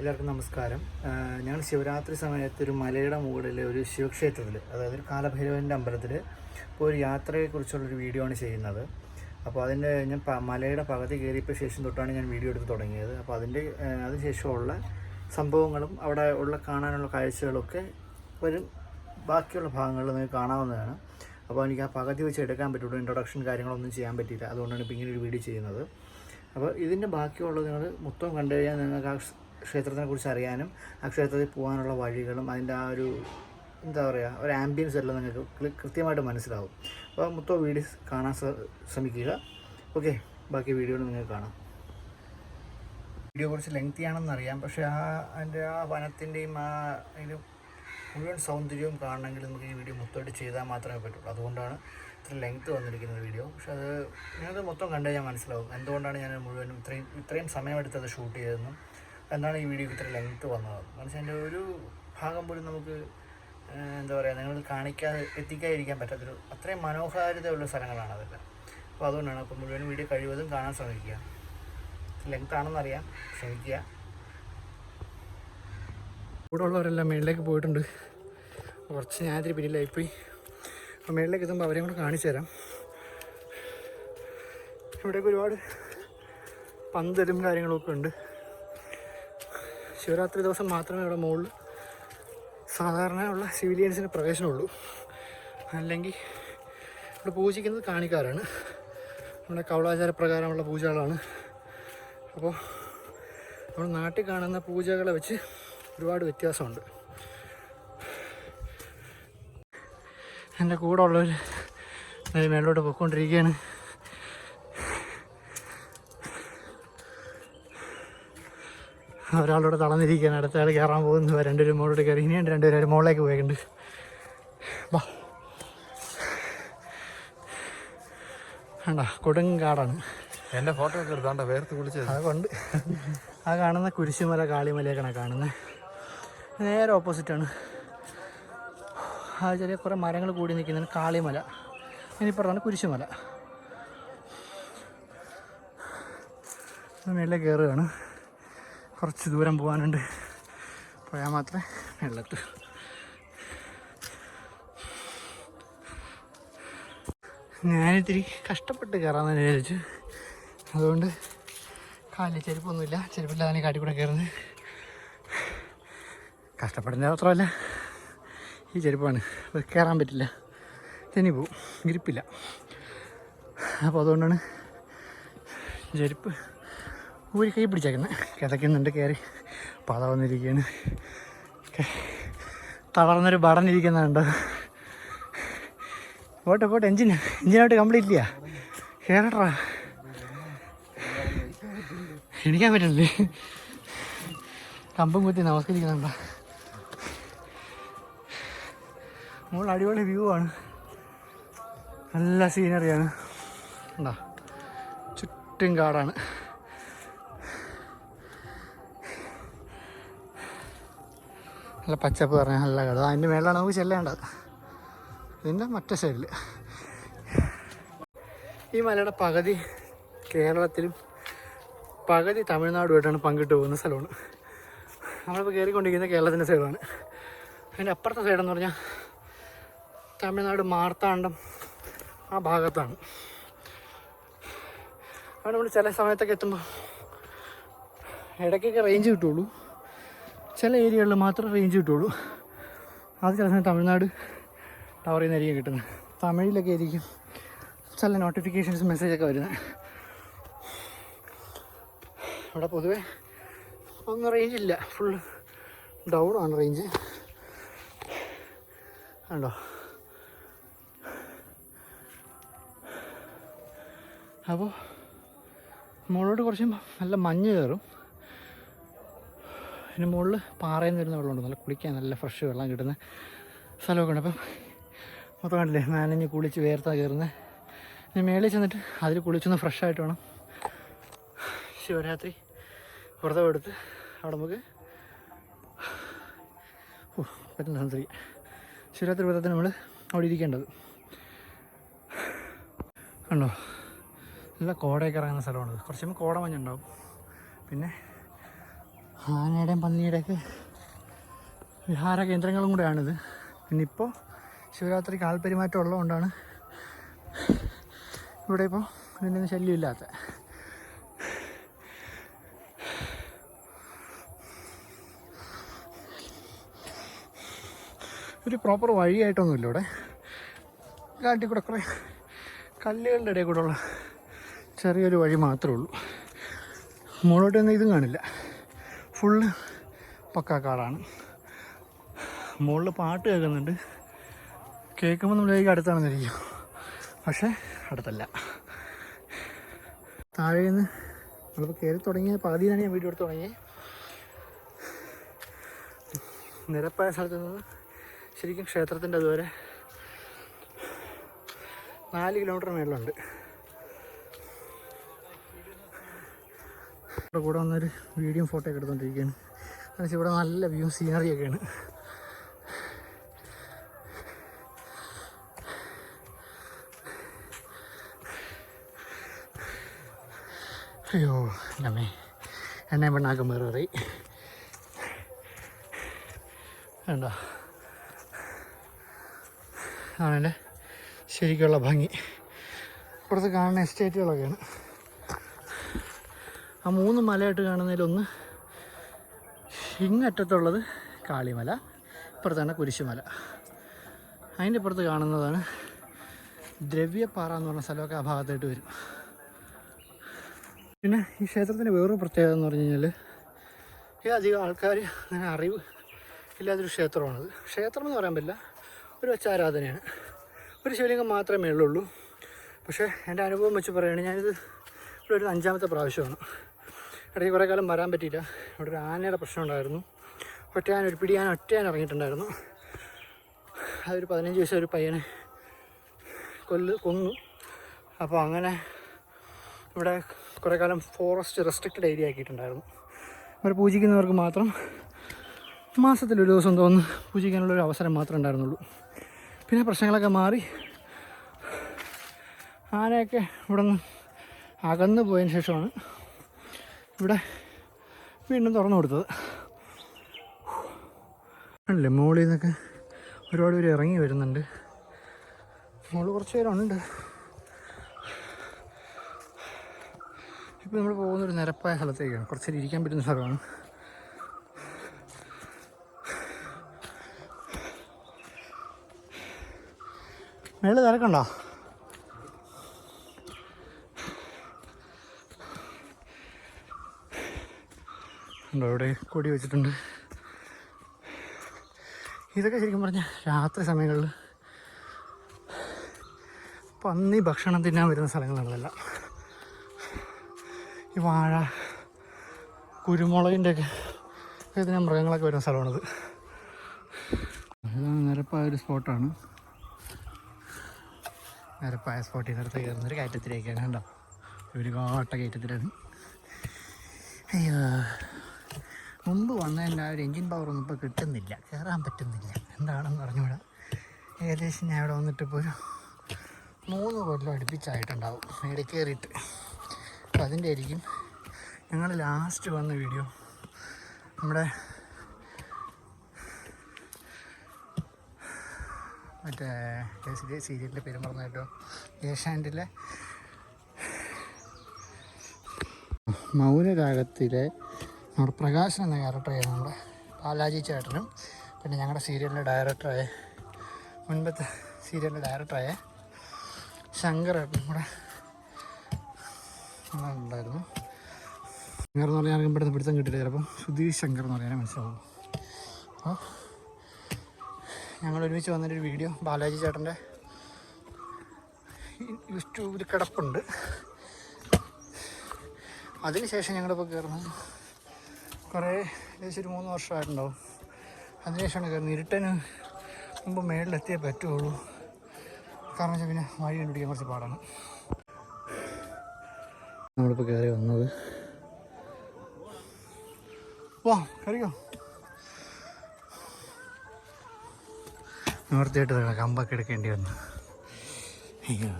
എല്ലാവർക്കും നമസ്കാരം. ഞങ്ങൾ ശിവരാത്രി സമയത്ത് ഒരു മലയുടെ മുകളിൽ ഒരു ശിവക്ഷേത്രത്തിൽ, അതായത് ഒരു കാലഭൈരവൻ്റെ അമ്പലത്തിൽ ഇപ്പോൾ ഒരു യാത്രയെക്കുറിച്ചുള്ളൊരു വീഡിയോ ആണ് ചെയ്യുന്നത്. അപ്പോൾ അതിൻ്റെ ഞാൻ മലയുടെ പകുതി കയറിയപ്പോൾ ശേഷം തൊട്ടാണ് ഞാൻ വീഡിയോ എടുത്ത് തുടങ്ങിയത്. അപ്പോൾ അതിനുശേഷമുള്ള സംഭവങ്ങളും അവിടെ ഉള്ള കാണാനുള്ള കാഴ്ചകളൊക്കെ വരും ബാക്കിയുള്ള ഭാഗങ്ങളിൽ നിങ്ങൾക്ക് കാണാവുന്നതാണ്. അപ്പോൾ എനിക്ക് ആ പകുതി വെച്ച് എടുക്കാൻ പറ്റുള്ളൂ. ഇൻട്രൊഡക്ഷൻ കാര്യങ്ങളൊന്നും ചെയ്യാൻ പറ്റിയില്ല. അതുകൊണ്ടാണ് ഇപ്പോൾ ഇങ്ങനെ ഒരു വീഡിയോ ചെയ്യുന്നത്. അപ്പോൾ ഇതിൻ്റെ ബാക്കിയുള്ളത് നിങ്ങൾ മൊത്തം കണ്ടു കഴിഞ്ഞാൽ നിങ്ങൾക്ക് ആ ക്ഷേത്രത്തിനെ കുറിച്ച് അറിയാനും ആ ക്ഷേത്രത്തിൽ പോകാനുള്ള വഴികളും അതിൻ്റെ ആ ഒരു എന്താ പറയുക ഒരു ആംബിയൻസ് എല്ലാം നിങ്ങൾക്ക് കൃത്യമായിട്ട് മനസ്സിലാവും. അപ്പോൾ മൊത്തം വീഡിയോസ് കാണാൻ ശ്രമിക്കുക. ഓക്കെ, ബാക്കി വീഡിയോകൾ നിങ്ങൾക്ക് കാണാം. വീഡിയോ കുറച്ച് ലെങ്തി ആണെന്നറിയാം, പക്ഷേ അതിൻ്റെ ആ വനത്തിൻ്റെയും അതിൻ്റെ മുഴുവൻ സൗന്ദര്യവും കാണണമെങ്കിൽ നമുക്ക് ഈ വീഡിയോ മൊത്തമായിട്ട് ചെയ്താൽ മാത്രമേ പറ്റുള്ളൂ. അതുകൊണ്ടാണ് ഇത്ര ലെങ്ത്ത് വന്നിരിക്കുന്നത് വീഡിയോ. പക്ഷേ ഞാനത് മൊത്തം കണ്ടു കഴിഞ്ഞാൽ മനസ്സിലാവും എന്തുകൊണ്ടാണ് ഞാൻ മുഴുവനും ഇത്രയും സമയമെടുത്തത് ഷൂട്ട് ചെയ്തതെന്നും എന്താണ് ഈ വീഡിയോക്ക് ഇത്ര ലെങ്ത്ത് വന്നത്. മനസ്സിൽ എൻ്റെ ഒരു ഭാഗം പോലും നമുക്ക് എന്താ പറയുക നിങ്ങൾ എത്തിക്കാതിരിക്കാൻ പറ്റാത്തൊരു അത്രയും മനോഹാരിതയുള്ള സ്ഥലങ്ങളാണ് അതെല്ലാം. അപ്പോൾ അതുകൊണ്ടാണ് അപ്പോൾ മുഴുവൻ വീഡിയോ കഴിവതും കാണാൻ ശ്രമിക്കുക. ലെങ്ത്ത് ആണെന്നറിയാം, ശ്രമിക്കുക. കൂടെ ഉള്ളവരെല്ലാം മേളിലേക്ക് പോയിട്ടുണ്ട്. കുറച്ച് ഞാനിതിരി പിന്നിലായിപ്പോയി. അപ്പോൾ മേളിലേക്ക് എത്തുമ്പോൾ അവരെയും കൂടെ കാണിച്ചു തരാം. ഇവിടെയൊക്കെ ഒരുപാട് പന്തലും കാര്യങ്ങളൊക്കെ ഉണ്ട്. ശിവരാത്രി ദിവസം മാത്രമേ ഇവിടെ മുകളിൽ സാധാരണ ഉള്ള സിവിലിയൻസിന് പ്രവേശനമുള്ളൂ. അല്ലെങ്കിൽ ഇവിടെ പൂജിക്കുന്നത് കാണിക്കാരാണ്. നമ്മുടെ കൗളാചാര പ്രകാരമുള്ള പൂജകളാണ്. അപ്പോൾ നമ്മൾ നാട്ടിൽ കാണുന്ന പൂജകളെ വെച്ച് ഒരുപാട് വ്യത്യാസമുണ്ട്. എൻ്റെ കൂടെ ഉള്ളവർ മേലോട്ട് പോയിക്കൊണ്ടിരിക്കുകയാണ്. ഒരാളോട് തളർന്നിരിക്കുകയാണ്, അടുത്ത ആൾ കയറാൻ പോകുന്നു. രണ്ടുപേരും മുകളിലോട്ട് കയറി, ഇനിയുണ്ട് രണ്ടുപേരും മുകളിലേക്ക് പോയിട്ടുണ്ട്. വാ, വേണ്ട കൊടുങ്കാടാണ്. എൻ്റെ ഫോട്ടോ ഒക്കെ എടുത്താണ്ട വേർത്ത് കുളിച്ചത് അതുകൊണ്ട് ആ കാണുന്ന കുരിശുമല കാളിമലയൊക്കെയാണ് കാണുന്നത്. നേരെ ഓപ്പോസിറ്റാണ്. ആ ചെറിയ കുറേ മരങ്ങൾ കൂടി നിൽക്കുന്നതാണ് കാളിമല. ഇനിയിപ്പുറത്താണ് കുരിശുമല. മേളിലേക്ക് കയറുകയാണ്. കുറച്ച് ദൂരം പോകാനുണ്ട്. പോയാൽ മാത്രമേ വെള്ളത്ത്. ഞാനിത്തിരി കഷ്ടപ്പെട്ട് കയറാമെന്ന് വിചാരിച്ചു. അതുകൊണ്ട് കാലിൽ ചെരുപ്പൊന്നുമില്ല, ചെരുപ്പില്ലാതെ കാട്ടിക്കൂടെ കയറുന്നത്. കഷ്ടപ്പെടുന്നത് മാത്രമല്ല ഈ ചെരുപ്പാണ്, അത് കയറാൻ പറ്റില്ല, തെന്നി പോവും, ഗ്രിപ്പില്ല. അപ്പോൾ അതുകൊണ്ടാണ് ചെരുപ്പ് ഊരി കൈ പിടിച്ചേക്കുന്നത്. കിതയ്ക്കുന്നുണ്ട്, കയറി പത വന്നിരിക്കുകയാണ്. തളർന്നൊരു ബടനിരിക്കുന്നുണ്ടോ. പോട്ടെ എഞ്ചിനായിട്ട് കംപ്ലീറ്റ് ഇല്ല. കേറട്ടാ, എണിക്കാൻ പറ്റില്ലേ. കമ്പും കുത്തി നമസ്കരിക്കുന്നുണ്ടോ. മുകളിൽ അടിപൊളി വ്യൂ ആണ്, നല്ല സീനറിയാണ്. ഉണ്ടോ, ചുറ്റും കാടാണ്. നല്ല പച്ചപ്പ് പറഞ്ഞാൽ നല്ല കാട്. അതിൻ്റെ മേലാണ് നമുക്ക് ചെല്ലേണ്ടത്. ഇതിൻ്റെ മറ്റേ സൈഡിൽ ഈ മലയുടെ പകുതി കേരളത്തിലും പകുതി തമിഴ്നാടുമായിട്ടാണ് പങ്കിട്ട് പോകുന്ന സ്ഥലമാണ്. നമ്മളിപ്പോൾ കയറിക്കൊണ്ടിരിക്കുന്ന കേരളത്തിൻ്റെ സൈഡാണ്. അതിൻ്റെ അപ്പുറത്തെ സൈഡെന്ന് പറഞ്ഞാൽ തമിഴ്നാട് മാർത്താണ്ഡം ആ ഭാഗത്താണ്. അവിടെ നമ്മൾ ചില സമയത്തൊക്കെ എത്തുമ്പോൾ ഇടയ്ക്കൊക്കെ റേഞ്ച് കിട്ടുള്ളൂ. ചില ഏരിയകളിൽ മാത്രമേ റേഞ്ച് കിട്ടുള്ളൂ. അത് ചില സമയം തമിഴ്നാട് ടവറിൽ നിന്നായിരിക്കും കിട്ടുന്നത്. തമിഴിലൊക്കെ ആയിരിക്കും ചില നോട്ടിഫിക്കേഷൻസ് മെസ്സേജൊക്കെ വരുന്നത്. ഇവിടെ പൊതുവെ ഒന്നും റേഞ്ചില്ല, ഫുൾ ഡൗൺ ആണ് റേഞ്ച്. കണ്ടോ. അപ്പോൾ മുകളിലോട്ട് കുറച്ച് നല്ല മഞ്ഞ് കയറും. അതിന് മുകളിൽ പാറയിൽ നിന്ന് വരുന്ന വെള്ളമുണ്ട്, നല്ല കുളിക്കാൻ നല്ല ഫ്രഷ് വെള്ളം കിട്ടുന്ന സ്ഥലമൊക്കെ ഉണ്ട്. അപ്പം മൊത്തം കണ്ടില്ലേ, നനഞ്ഞ് കുളിച്ച് വേർത്താ കയറുന്നത്. ഇനി മേളിൽ ചെന്നിട്ട് അതിൽ കുളിച്ചൊന്ന് ഫ്രഷായിട്ട് വേണം ശിവരാത്രി വ്രതം എടുത്ത് അവിടെ നമുക്ക് പറ്റുന്ന സംസാരിക്കാം. ശിവരാത്രി വ്രതത്തിന് നമ്മൾ അവിടെ ഇരിക്കേണ്ടത്. കണ്ടോ, നല്ല കോടയൊക്കെ ഇറങ്ങുന്ന സ്ഥലമാണത്. കുറച്ച് കോട മഞ്ഞുണ്ടാവും. പിന്നെ ആനയുടെയും പന്നിയുടെയൊക്കെ വിഹാര കേന്ദ്രങ്ങളും കൂടെയാണിത്. പിന്നെ ഇപ്പോൾ ശിവരാത്രിക്ക് ആൾപ്പെരുമാറ്റം ഉള്ളതുകൊണ്ടാണ് ഇവിടെ ഇപ്പോൾ ഇതിൻ്റെ ശല്യമില്ലാത്ത. ഒരു പ്രോപ്പർ വഴിയായിട്ടൊന്നുമില്ല ഇവിടെ. കാട്ടിൽ കൂടെ കുറേ കല്ലുകളുടെ ഇടയിൽ കൂടെ ഉള്ള ചെറിയൊരു വഴി മാത്രമേ ഉള്ളൂ. മുകളിലോട്ട് തന്നെ ഇതും കാണില്ല, ഫുള്ള് പക്കാക്കാടാണ്. മുകളിൽ പാട്ട് കേൾക്കുന്നുണ്ട്, കേൾക്കുമ്പോൾ നമ്മളേക്ക് അടുത്താണെന്നിരിക്കും, പക്ഷേ അടുത്തല്ല. താഴെ നിന്ന് നമ്മളിപ്പോൾ കയറി തുടങ്ങിയ പാതിയാണ് ഞാൻ വീഡിയോ എടുത്ത് തുടങ്ങിയത്. നിരപ്പായ സ്ഥലത്ത് നിന്ന് ശരിക്കും ക്ഷേത്രത്തിൻ്റെ അതുവരെ 4 കിലോമീറ്റർ മേളിലുണ്ട്. ഇവിടെ കൂടെ വന്നൊരു വീഡിയോ ഫോട്ടോ ഒക്കെ എടുത്തുകൊണ്ടിരിക്കുകയാണ്. എന്നുവെച്ചാൽ ഇവിടെ നല്ല വ്യൂ സീനറിയൊക്കെയാണ്. അയ്യോ അമ്മേ, എന്നെ പെണ്ണാക്കം വേറെ വേണ്ടോ. ആണെൻ്റെ ശരിക്കുള്ള ഭംഗി. ഇപ്പുറത്ത് കാണുന്ന എസ്റ്റേറ്റുകളൊക്കെയാണ്. ആ 3 മലയായിട്ട് കാണുന്നതിലൊന്ന് ഇങ്ങറ്റത്തുള്ളത് കാളിമല, ഇപ്പുറത്താണ് കുരിശുമല. അതിൻ്റെ ഇപ്പുറത്ത് കാണുന്നതാണ് ദ്രവ്യപ്പാറ എന്ന് പറഞ്ഞ സ്ഥലമൊക്കെ ആ ഭാഗത്തായിട്ട് വരും. പിന്നെ ഈ ക്ഷേത്രത്തിൻ്റെ വേറൊരു പ്രത്യേകത എന്ന് പറഞ്ഞു കഴിഞ്ഞാൽ ഈ അധികം ആൾക്കാർ അങ്ങനെ അറിവ് ഇല്ലാത്തൊരു ക്ഷേത്രമാണത്. ക്ഷേത്രം എന്ന് പറയാൻ പറ്റില്ല, ഒരു വെച്ചാരാധനയാണ്. ഒരു ശിവലിംഗം മാത്രമേ ഉള്ളൂ. പക്ഷേ എൻ്റെ അനുഭവം വെച്ച് പറയുകയാണെങ്കിൽ ഞാനിത് ഇവിടെ ഒരു 5ാമത്തെ പ്രാവശ്യമാണ്. ഇടയ്ക്ക് കുറേ കാലം വരാൻ പറ്റിയില്ല. ഇവിടെ ഒരു ആനയുടെ പ്രശ്നം ഉണ്ടായിരുന്നു. ഒരു പിടിയാൻ ഒറ്റയാൻ ഇറങ്ങിയിട്ടുണ്ടായിരുന്നു. അതൊരു 15 വയസ്സ് ഒരു പയ്യനെ കൊന്നു. അപ്പോൾ അങ്ങനെ ഇവിടെ കുറേ കാലം ഫോറസ്റ്റ് റെസ്ട്രിക്റ്റഡ് ഏരിയ ആക്കിയിട്ടുണ്ടായിരുന്നു. അവർ പൂജിക്കുന്നവർക്ക് മാത്രം മാസത്തിലൊരു ദിവസം തോന്നുന്നു പൂജിക്കാനുള്ളൊരു അവസരം മാത്രമേ ഉണ്ടായിരുന്നുള്ളൂ. പിന്നെ പ്രശ്നങ്ങളൊക്കെ മാറി ആനയൊക്കെ ഇവിടെ നിന്ന് അകന്നു പോയതിന് ശേഷമാണ് ഇവിടെ വീണ്ടും തുറന്നു കൊടുത്തത്. അല്ലേ മുകളിൽ നിന്നൊക്കെ ഒരുപാട് പേര് ഇറങ്ങി വരുന്നുണ്ട്. മുകളിൽ കുറച്ച് പേരുണ്ട്. ഇപ്പോൾ നമ്മൾ പോകുന്നൊരു നിരപ്പായ സ്ഥലത്തേക്കാണ്, കുറച്ചേരം ഇരിക്കാൻ പറ്റുന്ന സ്ഥലമാണ്. മേളിൽ തിരക്കുണ്ടോ? ഉണ്ടോ? ഇവിടെ കൊടി വെച്ചിട്ടുണ്ട്. ഇതൊക്കെ ശരിക്കും പറഞ്ഞാൽ രാത്രി സമയങ്ങളിൽ പന്നി ഭക്ഷണം തിന്നാൻ വരുന്ന സ്ഥലങ്ങളാണെല്ലാം. ഈ വാഴ, കുരുമുളകിൻ്റെ ഒക്കെ ഇതിന് മൃഗങ്ങളൊക്കെ വരുന്ന സ്ഥലമാണിത്. ഇതാണ് നിരപ്പായൊരു സ്പോട്ടാണ്. നിരപ്പായ സ്പോട്ടിൽ നിരത്ത് കയറുന്നൊരു കയറ്റത്തിലേക്കാണ്. കണ്ടോ? ഒരു കാട്ട കയറ്റത്തിലാണ്. അയ്യോ, മുമ്പ് വന്നതിൻ്റെ ആ ഒരു എൻജിൻ പവറൊന്നും ഇപ്പോൾ കിട്ടുന്നില്ല, കയറാൻ പറ്റുന്നില്ല. എന്താണെന്ന് പറഞ്ഞുകൂടാ. ഏകദേശം ഞാൻ ഇവിടെ വന്നിട്ടിപ്പോൾ ഒരു 3 കൊല്ലം അടുപ്പിച്ചായിട്ടുണ്ടാവും മേടിൽ കയറിയിട്ട്. അപ്പോൾ അതിൻ്റെ ആയിരിക്കും ഞങ്ങൾ ലാസ്റ്റ് വന്ന വീഡിയോ. നമ്മുടെ മറ്റേ സീരിയലിൻ്റെ പേര് മറന്നു കേട്ടോ, ഏഷ്യാനെറ്റിലെ മൗനരാഗത്തിലെ നമ്മുടെ പ്രകാശൻ എന്ന ക്യാരക്ടറായ നമ്മുടെ ബാലാജി ചേട്ടനും പിന്നെ ഞങ്ങളുടെ സീരിയലിൻ്റെ ഡയറക്ടറായ മുൻപത്തെ സീരിയലിൻ്റെ ഡയറക്ടറായ ശങ്കരേട്ടനും കൂടെ ഉണ്ടായിരുന്നു. ശങ്കർ എന്ന് പറഞ്ഞാൽ ആർക്കും പെട്ടെന്ന് പിടുത്തം കിട്ടില്ല, ചിലപ്പം സുധീഷ് ശങ്കർ എന്ന് പറയാനേ മനസ്സിലാവും. അപ്പോൾ ഞങ്ങൾ ഒരുമിച്ച് വന്നൊരു വീഡിയോ ബാലാജി ചേട്ടൻ്റെ യൂട്യൂബിൽ കിടപ്പുണ്ട്. അതിനുശേഷം ഞങ്ങളിപ്പോൾ കയറുന്നത് കുറേ ഏകദേശം ഒരു 3 വർഷമായിട്ടുണ്ടാവും. അതിനുശേഷമാണ് കയറുന്നത്. ഇരുട്ടന് മുമ്പ് മേളിലെത്തിയേ പറ്റുള്ളൂ. കാരണം വെച്ചാൽ പിന്നെ വഴി കണ്ടുപിടിക്കാൻ കുറച്ച് പാടാണ്. നമ്മളിപ്പോൾ കയറി വന്നത്. വാ കയറിയോ. നിവർത്തിയായിട്ട് കമ്പൊക്കെ എടുക്കേണ്ടി വന്നു. അയ്യോ,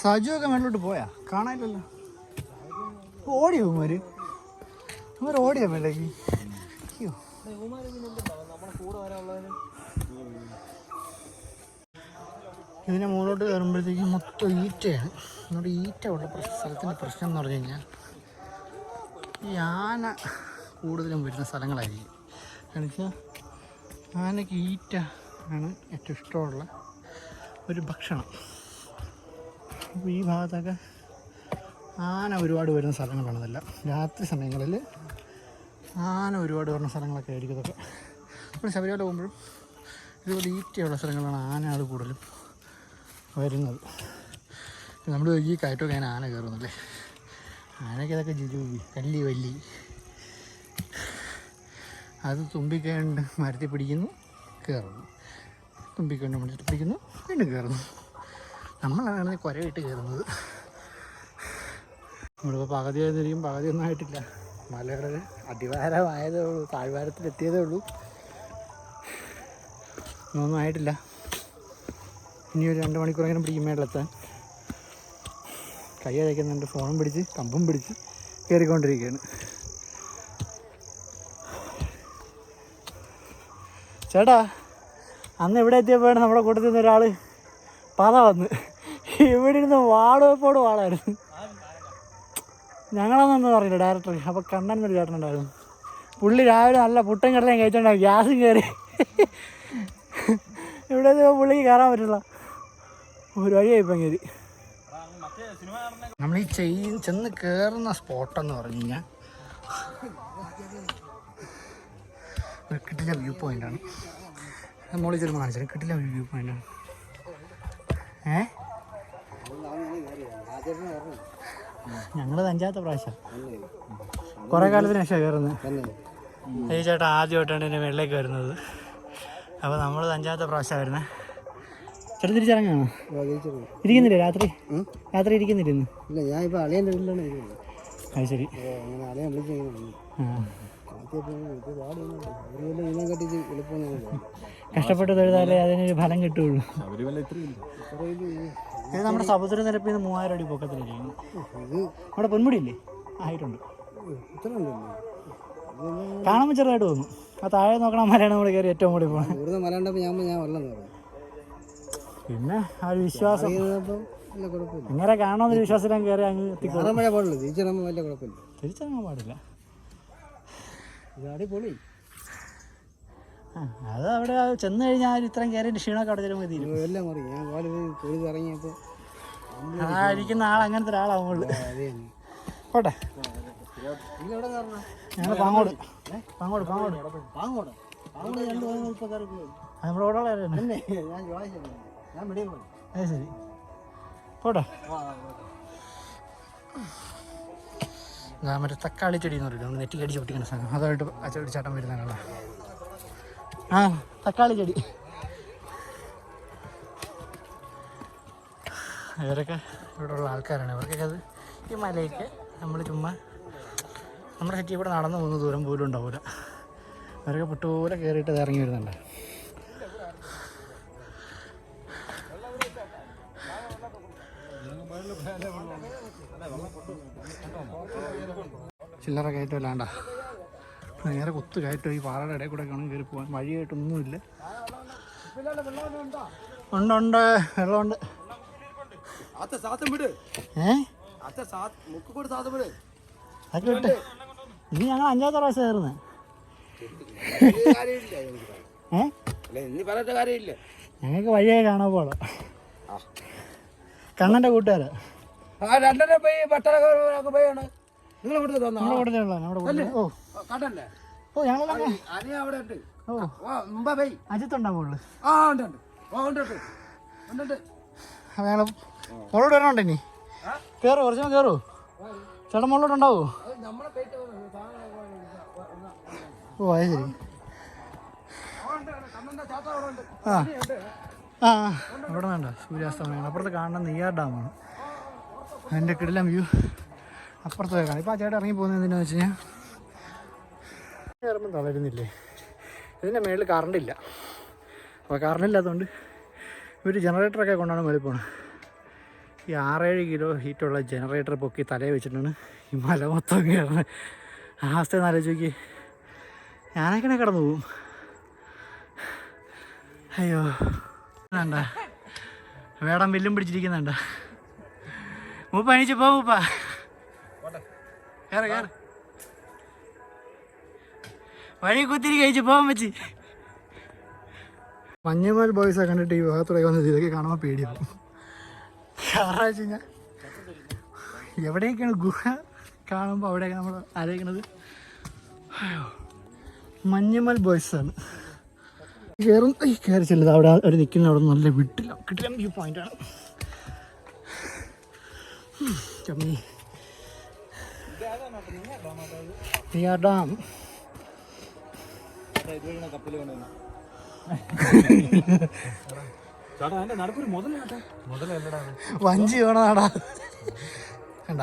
സജു ഒക്കെ മേളിലോട്ട് പോയാ? കാണാനില്ലല്ലോ. ഓടിയോ അവന്മാര്? അവന്മാർ ഓടിയാ മേലേക്ക്? അയ്യോ, ഇതിനെ മുകളിലോട്ട് കയറുമ്പോഴത്തേക്കും മൊത്തം ഈറ്റയാണ്. നമ്മുടെ ഈറ്റ ഉള്ള സ്ഥലത്തിൻ്റെ പ്രശ്നം എന്ന് പറഞ്ഞു കഴിഞ്ഞാൽ ഈ ആന കൂടുതലും വരുന്ന സ്ഥലങ്ങളായിരിക്കും. കാരണം വെച്ചാൽ ആനയ്ക്ക് ഈറ്റ ആണ് ഏറ്റവും ഇഷ്ടമുള്ള ഒരു ഭക്ഷണം. അപ്പോൾ ഈ ഭാഗത്തൊക്കെ ആന ഒരുപാട് വരുന്ന സ്ഥലങ്ങളാണെന്നല്ല, രാത്രി സമയങ്ങളിൽ ആന ഒരുപാട് വരുന്ന സ്ഥലങ്ങളൊക്കെ ആയിരിക്കും ഇതൊക്കെ. നമ്മൾ ശബരിമല പോകുമ്പോഴും ഇതുപോലെ ഈറ്റയുള്ള സ്ഥലങ്ങളാണ് ആനകൾ കൂടുതലും വരുന്നത്. നമ്മൾ ഈ കയറ്റമൊക്കെ ആന കയറുന്നല്ലേ. ആനയ്ക്ക് ഇതൊക്കെ ജിലൂബി, കല്ലി വല്ലി, അത് തുമ്പിക്കണ്ട് മരത്തിൽ പിടിക്കുന്നു, കയറുന്നു, തുമ്പിക്കണ്ട് മരത്തിൽ പിടിക്കുന്നു, വീണ്ടും കയറുന്നു. നമ്മളാണ് കുരവിട്ട് കയറുന്നത്. നമ്മളിപ്പോൾ പകുതിയായിരിക്കും, പകുതിയൊന്നും ആയിട്ടില്ല. മലയുടെ അടിവാരമായതേ ഉള്ളൂ, താഴ്വാരത്തിലെത്തിയതേ ഉള്ളൂ, ഒന്നും ആയിട്ടില്ല. ഇനി ഒരു 2 മണിക്കൂറെങ്കിലും പിടിക്കും മേളിലെത്താൻ. കൈ അയക്കുന്നുണ്ട്, ഫോണും പിടിച്ച് കമ്പും പിടിച്ച് കയറിക്കൊണ്ടിരിക്കുകയാണ്. ചേട്ടാ, അന്ന് ഇവിടെ എത്തിയപ്പോഴാണ് നമ്മുടെ കൂട്ടത്തിൽ നിന്ന് ഒരാൾ പത വന്ന് ഇവിടെ ഇരുന്ന് വാടുവപ്പോട് വാളായിരുന്നു. ഞങ്ങളൊന്നും പറഞ്ഞില്ല ഡയറക്ടർ. അപ്പോൾ കണ്ണൻ എന്നൊരു ചേട്ടനുണ്ടായിരുന്നു. പുള്ളി രാവിലെ നല്ല പുട്ടും കടലയും കഴിച്ചോണ്ടാവും, ഗ്യാസും കയറി ഇവിടെ പുള്ളിക്ക് കയറാൻ പറ്റില്ല, ഒരു വഴിയായിപ്പം കയറി. നമ്മൾ ഈ ചെന്ന് കയറുന്ന സ്പോട്ടെന്ന് പറഞ്ഞു കഴിഞ്ഞാൽ ഒരു കിട്ടില്ല വ്യൂ പോയിൻ്റാണ്. മോളിൽ ചെല്ലുമ്പോൾ കാണിച്ചാൽ കിട്ടില്ല വ്യൂ പോയിൻ്റാണ്. ഞങ്ങളത് 5ാമത്തെ പ്രാവശ്യം, കുറേ കാലത്തിന് ശേഷം കയറുന്നത്. ഈ ചേട്ടാ ആദ്യമായിട്ടാണ് എൻ്റെ വെള്ളേക്ക് വരുന്നത്. അപ്പോൾ നമ്മളത് 5ാമത്തെ പ്രാവശ്യം വരുന്നത്. ചേട്ടൻ തിരിച്ചിറങ്ങാണോ? ഇരിക്കുന്നില്ലേ രാത്രി? രാത്രി ഇരിക്കുന്നില്ലെന്ന്? ഇല്ല, ഞാൻ ഇപ്പോൾ അളിയൻ്റെ വീട്ടിലാണ് ഇരിക്കുന്നത്. അത് ശരി. അളിയൻ കഷ്ടപ്പെട്ട് തൊഴുതാലേ അതിനൊരു ഫലം കിട്ടുകയുള്ളൂ. ഇത് നമ്മുടെ സമുദ്രനിരപ്പിൽ നിന്ന് 3000 അടി പൊക്കത്തിലിരിക്കുന്നു. നമ്മുടെ പൊന്മുടിയില്ലേ, ആയിട്ടുണ്ട്. കാണുമ്പോൾ ചെറുതായിട്ട് തോന്നും. ആ താഴെ നോക്കണ മലയാണ് നമ്മൾ കയറി ഏറ്റവും കൂടി പോകുന്നത്. മല ഉണ്ടപ്പോൾ ഞാൻ വെള്ളം കയറും. പിന്നെ ആ ഒരു വിശ്വാസം, ഇങ്ങനെ കാണണമെന്നൊരു വിശ്വാസത്തിലും കയറി അങ്ങ് എത്തിക്കോളാൻ പാടില്ല. തിരിച്ചിറങ്ങാൻ വലിയ കുഴപ്പമില്ല, തിരിച്ചിറങ്ങാൻ പാടില്ല. അടിപൊളി. അത് അവിടെ ചെന്ന് കഴിഞ്ഞാൽ ഇത്രയും കയറിയിട്ട് ക്ഷീണമൊക്കെ അവിടെ ചെല്ലുമ്പോൾ തീരും. എല്ലാം മറി. ഞാൻ കാല് പോയി ഇറങ്ങിയപ്പോൾ ആ ഇരിക്കുന്ന ആൾ അങ്ങനത്തെ ഒരാളാവുള്ളൂ. പോട്ടെ, ഞങ്ങൾ പാങ്ങോട് പാങ്ങോട് പാങ്ങോട് പാങ്ങോട് പാങ്ങോട് 2 നമ്മുടെ ഓടോളെ അത് ശരി. പോട്ടെ. മറ്റേ തക്കാളി ചെടി എന്ന് പറയുന്നത് നെറ്റി കടിച്ച് പൊട്ടിക്കുന്ന സാധനം, അതായിട്ട് അച്ചടി ചാട്ടം വരുന്നതാണല്ലോ. ആ തക്കാളി ചെടി. ഇവരൊക്കെ ഇവിടെ ഉള്ള ആൾക്കാരാണ്. ഇവർക്കൊക്കെ അത് ഈ മലയൊക്കെ നമ്മൾ ചുമ്മാ നമ്മുടെ സിറ്റി ഇവിടെ നടന്നു പോകുന്ന ദൂരം പോലും ഉണ്ടാവില്ല. അവരൊക്കെ പൊട്ടുപോലെ കയറിയിട്ട് അത് ഇറങ്ങി വരുന്നുണ്ട്. ചില്ലറ കയറ്റമല്ലാണ്ട നേരെ കൊത്തു കയറ്റം. ഈ പാറയുടെ ഇടയിൽ കൂടെ കാണാൻ കയറി പോകാൻ വഴിയായിട്ടൊന്നുമില്ല. ഉണ്ട്, വെള്ളമുണ്ട്. അതൊക്കെ വിട്ട് ഇനി ഞങ്ങൾ 5ാമത്തെ പ്രാവശ്യം കയറുന്നത്. ഞങ്ങൾക്ക് വഴിയായി കാണാൻ പോളാം. കണ്ണൻ്റെ കൂട്ടുകാരാ. അജിത്തുണ്ടാവുള്ളു. ഞങ്ങൾ മുകളോട് വരണുണ്ട്. ഇനി കയറോ? കുറച്ച് കയറോ? ചേട്ടൻ മുകളിലോട്ടുണ്ടാവോ? ഓ അത് ശരി. ആ ഇവിടെ വേണ്ട സൂര്യാസ്തമയമാണ്. അപ്പുറത്ത് കാണുന്ന നെയ്യാർ ഡാമാണ്. അതിൻ്റെ കിടിലം വ്യൂ അപ്പുറത്ത് കാണാം. ഇപ്പോൾ ആ ചേട്ടൻ ഇറങ്ങി പോകുന്നത് എന്തിനാന്ന് വെച്ച് കഴിഞ്ഞാൽ കയറുമ്പം തളരുന്നില്ലേ. ഇതിൻ്റെ മേളിൽ കറണ്ടില്ല. അപ്പോൾ കറണ്ടില്ലാത്തതുകൊണ്ട് ഒരു ജനറേറ്ററൊക്കെ കൊണ്ടാണ് മേളിൽ പോകുന്നത്. ഈ 6-7 കിലോ ഹീറ്റുള്ള ജനറേറ്റർ പൊക്കി തലയിൽ വെച്ചിട്ടാണ് ഈ മല മൊത്തം കയറുന്നത്. ആ അവസ്ഥ ആലോചിച്ച് നോക്കി, ഞാനൊക്കെ കിടന്നു പോവും. അയ്യോ വേണ്ട, വേടം വില്ലും പിടിച്ചിരിക്കുന്നുണ്ട. മൂപ്പ എണീച്ച് പോ, മൂപ്പ കയറ് കയറ്, വഴി കുത്തിരി കഴിച്ച് പോകാൻ വെച്ച്. മഞ്ഞുമൽ ബോയ്സെ കണ്ടിട്ട് ഈ ഭാഗത്തൂടെ വന്നത് ഇതൊക്കെ കാണുമ്പോൾ പേടിയാവും. കാരണം വെച്ച് കഴിഞ്ഞാൽ എവിടെയൊക്കെയാണ് ഗുഹ കാണുമ്പോൾ അവിടെയൊക്കെ നമ്മൾ ആലോചിക്കണത് മഞ്ഞുമൽ ബോയ്സാണ്. കയറി ചെല്ലുന്നത് അവിടെ അവർ നിൽക്കുന്ന അവിടെ നല്ല കിട്ടില്ല വ്യൂ പോയിൻ്റാണ്. ഡാം വഞ്ചി വേണതാടാ, കണ്ട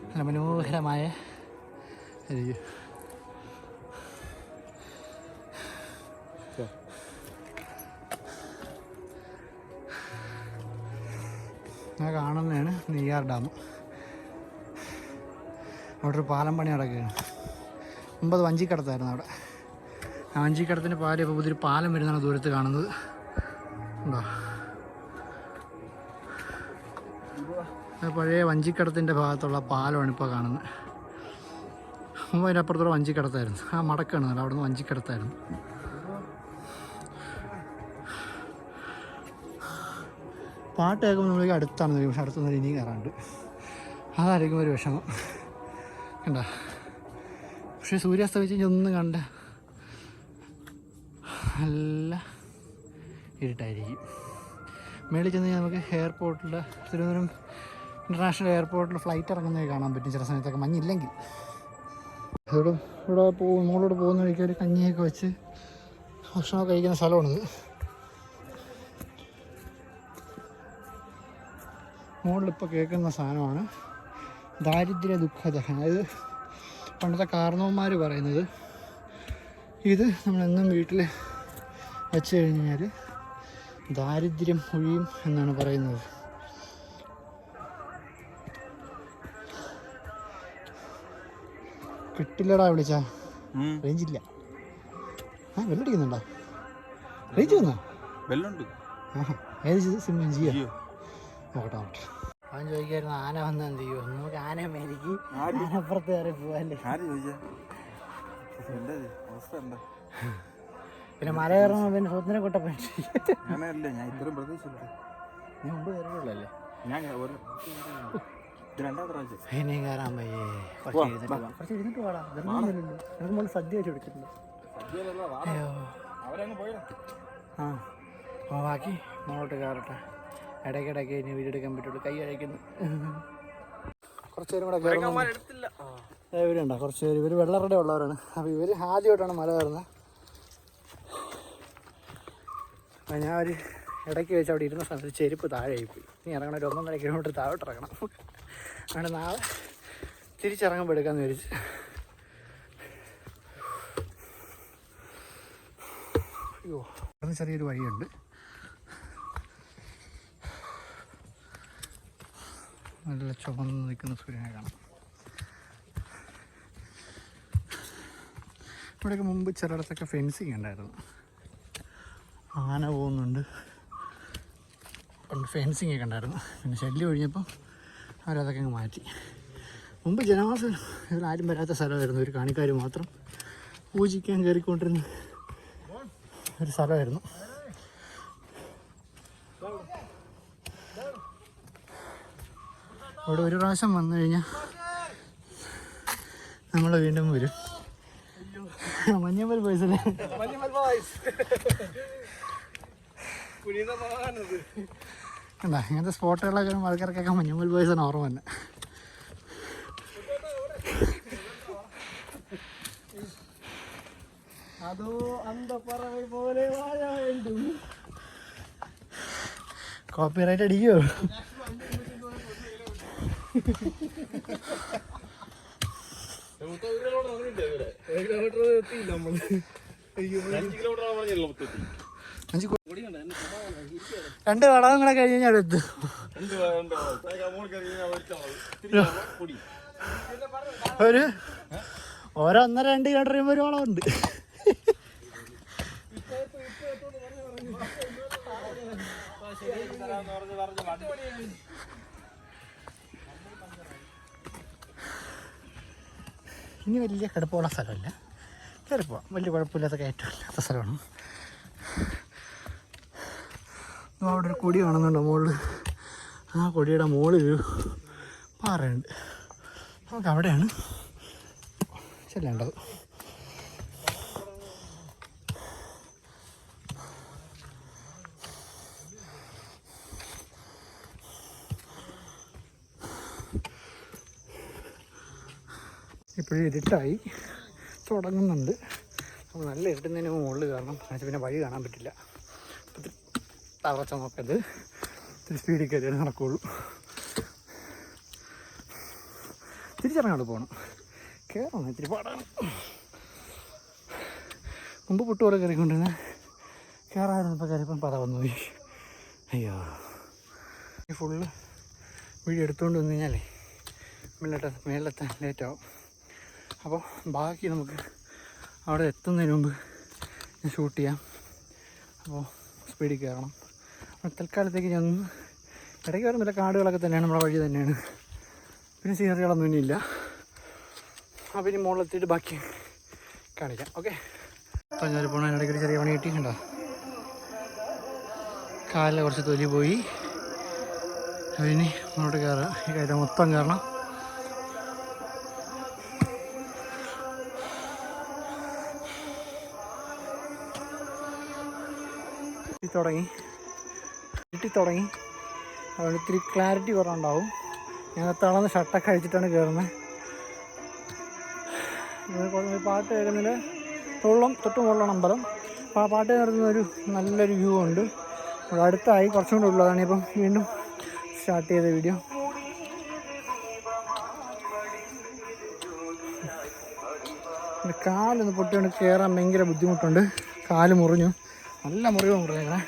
നല്ല മനോഹരമായ ഞാൻ കാണുന്നതാണ് നെയ്യാർ ഡാം. അവിടെ ഒരു പാലം പണി നടക്കുകയാണ്. മുമ്പ് അത് വഞ്ചിക്കടത്തായിരുന്നു. അവിടെ ആ വഞ്ചിക്കടത്തിൻ്റെ പാല് ഇപ്പോൾ പുതിയൊരു പാലം വരുന്നതാണ് ദൂരത്ത് കാണുന്നത്. ഉണ്ടോ, പഴയ വഞ്ചിക്കടത്തിൻ്റെ ഭാഗത്തുള്ള പാലമാണ് ഇപ്പോൾ കാണുന്നത്. മുമ്പ് അതിൻ്റെ അപ്പുറത്തുള്ള വഞ്ചിക്കടത്തായിരുന്നു. ആ മടക്കാണ് അവിടെ നിന്ന് വഞ്ചിക്കടത്തായിരുന്നു. പാട്ട് കേൾക്കുമ്പോൾ നമ്മൾക്ക് അടുത്താണ്, പക്ഷെ അടുത്തൊന്നും ഇനിയും കയറാണ്ട്. അതായിരിക്കും ഒരു വിഷമം. കണ്ട, പക്ഷേ സൂര്യാസ്തമിച്ച് ഒന്നും കണ്ട നല്ല ഇരുട്ടായിരിക്കും. മേളിൽ ചെന്ന് നമുക്ക് എയർപോർട്ടിൽ, തിരുവനന്തപുരം ഇൻ്റർനാഷണൽ എയർപോർട്ടിൽ ഫ്ലൈറ്റ് ഇറങ്ങുന്നത് കാണാൻ പറ്റും ചില സമയത്തൊക്കെ, മഞ്ഞില്ലെങ്കിൽ. ഇവിടെ മുകളിലോട്ട് പോകുന്ന വഴിക്ക് ഒരു കഞ്ഞിയൊക്കെ വെച്ച് ഭക്ഷണമൊക്കെ കഴിക്കുന്ന സ്ഥലമാണിത്. മുകളിലിപ്പോൾ കേൾക്കുന്ന സാധനമാണ് ദാരിദ്ര്യ ദുഃഖദഹനം. അതായത് പണ്ടത്തെ കാരണവന്മാർ പറയുന്നത് ഇത് നമ്മളെന്നും വീട്ടിൽ വെച്ച് കഴിഞ്ഞാൽ ദാരിദ്ര്യം ഒഴിയും എന്നാണ് പറയുന്നത്. കിട്ടില്ലടാ വിളിച്ചാ, റേഞ്ചില്ല. ബെല്ലടിക്കുന്നുണ്ടോ? റേഞ്ച് വന്നോ? ബെല്ലുണ്ട്. ഏത് സിം? ജിയോ. നോക്കട്ടെ നോക്കട്ടെ. അവൻ ചോദിക്കായിരുന്നു ആന വന്ന എന്ത് ചെയ്യുമോ, നമുക്ക് ആന മേടിക്ക് ആനപ്പുറത്ത് കയറി പോവല്ലേ. പിന്നെ മല കയറുമ്പോൾ പിന്നെ സ്വത്തിനെ കൊട്ടപ്പോ മുമ്പ് കയറുള്ളല്ലേ, ഇനിയും കയറാൻ പയ്യേ. കുറച്ച് എഴുന്നിട്ട് പോടാ, നമുക്ക് മുകളിൽ സദ്യ വെച്ച് കൊടുത്തിട്ടുണ്ട്. അയ്യോ ആ ബാക്കി മുകളോട്ട് കയറട്ടെ. ഇടയ്ക്കിടയ്ക്ക് ഇനി വീഡിയോ എടുക്കാൻ പറ്റുള്ളൂ, കൈ അഴയ്ക്കുന്നു. കുറച്ച് പേരും കൂടെ കയറുന്നുണ്ട്. ഇവരുണ്ടോ കുറച്ച് പേര്, ഇവർ വെള്ളറടെ ഉള്ളവരാണ്. അപ്പോൾ ഇവർ ആദ്യമായിട്ടാണ് മല കയറുന്നത്. അപ്പോൾ ഞാൻ ഒരു ഇടയ്ക്ക് വെച്ച് അവിടെ ഇരുന്ന സമയത്ത് ചെരുപ്പ് താഴെയായിപ്പോയി. ഇനി ഇറങ്ങണം, ഒരു 1.5 കിലോമീറ്റർ താഴോട്ട് ഇറങ്ങണം. അങ്ങനെ നാളെ തിരിച്ചിറങ്ങുമ്പോൾ എടുക്കാമെന്ന് വിചാരിച്ച്. അയ്യോ, അന്ന് ചെറിയൊരു വഴിയുണ്ട്. നല്ല ചുമന്ന് നിൽക്കുന്ന സൂര്യനെ കാണാം. ഇവിടെയൊക്കെ മുമ്പ് ചിലയിടത്തൊക്കെ ഫെൻസിങ് ഉണ്ടായിരുന്നു. ആന പോകുന്നുണ്ട്, പണ്ട് ഫെൻസിങ് ഒക്കെ ഉണ്ടായിരുന്നു. പിന്നെ ശല്യം ഒഴിഞ്ഞപ്പോൾ അവരതൊക്കെ അങ്ങ് മാറ്റി. മുമ്പ് ജനവാസം ഇതിലാരും വരാത്ത സ്ഥലമായിരുന്നു, ഒരു കാണിക്കാർ മാത്രം പൂജിക്കാൻ കയറിക്കൊണ്ടിരുന്ന ഒരു സ്ഥലമായിരുന്നു. ഇവിടെ ഒരു പ്രാവശ്യം വന്നു കഴിഞ്ഞാൽ നമ്മൾ വീണ്ടും വരും. മഞ്ഞുമൽ ബോയ്സ് അല്ലേ? കണ്ടാ, ഇങ്ങനത്തെ സ്പോട്ടുകളൊക്കെ ആൾക്കാർക്കൊക്കെ മഞ്ഞുമൽ ബോയ്സ് ആണ് ഓർമ്മ തന്നെ. അതോ അന്തപ്പറവ പോലെ കോപ്പിറൈറ്റ് അടിക്കുമോ? 2 വളവും കൂടെ കഴിഞ്ഞ് ഞാൻ എത്തും. ഒരു 1.5-2 കിലോമീറ്റർ കഴിയുമ്പോൾ ഒരു വളമുണ്ട്. ഇനി വലിയ കിടപ്പുള്ള സ്ഥലമല്ല, കയറിപ്പോവാം. വലിയ കുഴപ്പമില്ലാത്ത കയറ്റമില്ലാത്ത സ്ഥലമാണ്. അവിടെ ഒരു കൊടി കാണുന്നുണ്ടോ മുകളിൽ? ആ കൊടിയുടെ മുകളിൽ ഒരു പാറയുണ്ട്. നമുക്ക് അവിടെയാണ് ചെല്ലേണ്ടത്. ഇപ്പോഴും ഇരുട്ടായി തുടങ്ങുന്നുണ്ട്. അപ്പോൾ നല്ല ഇരുട്ടുന്നതിന് മുകളിൽ കാരണം പിന്നെ വഴി കാണാൻ പറ്റില്ല. തളർച്ച നോക്കരുത്, ഇത്തിരി സ്പീഡിൽ കയറിയാൽ നടക്കുകയുള്ളൂ. തിരിച്ചിറങ്ങാണ്ട് പോകണം, കയറണം, ഇത്തിരി പാടാണ്. മുമ്പ് പുട്ടുപോലെ കയറിക്കൊണ്ടിരുന്ന കയറാതിരുന്നപ്പോൾ കയറിയപ്പം പത വന്നു പോയി. അയ്യോ, ഈ ഫുള്ള് വീഡിയോ എടുത്തുകൊണ്ട് വന്നു കഴിഞ്ഞാലേ മേളിലെത്താൻ ലേറ്റാവും. അപ്പോൾ ബാക്കി നമുക്ക് അവിടെ എത്തുന്നതിന് മുമ്പ് ഞാൻ ഷൂട്ട് ചെയ്യാം. അപ്പോൾ സ്പീഡിൽ കയറണം. തൽക്കാലത്തേക്ക് ഞാൻ ഇടയ്ക്ക് വരുന്നില്ല, കാടുകളൊക്കെ തന്നെയാണ്, നമ്മളെ വഴി തന്നെയാണ്. പിന്നെ സീനറികളൊന്നും ഇനിയില്ല. അപ്പോൾ ഇനി മുകളിലെത്തിയിട്ട് ബാക്കി കാണിക്കാം. ഓക്കെ, തഞ്ഞാൽ പോകണം. ഇടയ്ക്ക് ഒരു ചെറിയ പണി കിട്ടിയിട്ടുണ്ടോ? കാലിൽ കുറച്ച് തൊലി പോയി. അതിന് മുന്നോട്ട് കയറാം. ഈ കാര്യം മൊത്തം കയറണം. കിട്ടി തുടങ്ങി. അതുകൊണ്ട് ഇത്തിരി ക്ലാരിറ്റി കുറവുണ്ടാവും. ഞാൻ തളർന്ന് ഷർട്ടൊക്കെ അഴിച്ചിട്ടാണ് കയറുന്നത്. പാട്ട് കേൾക്കുന്നതിൽ തൊട്ട് മുകളിലാണ് അമ്പലം. അപ്പോൾ ആ പാട്ട് കേൾക്കുന്നൊരു നല്ലൊരു വ്യൂ ഉണ്ട്. ഇവിടെ അടുത്തായി, കുറച്ചും കൂടെ ഉള്ളതാണ്. ഇപ്പം വീണ്ടും സ്റ്റാർട്ട് ചെയ്ത വീഡിയോ. കാലൊന്ന് പൊട്ടിക്കൊണ്ട് കയറാൻ ഭയങ്കര ബുദ്ധിമുട്ടുണ്ട്. കാല് മുറിഞ്ഞു, നല്ല മുറിവാണ് മുറിഞ്ഞേക്കണേ.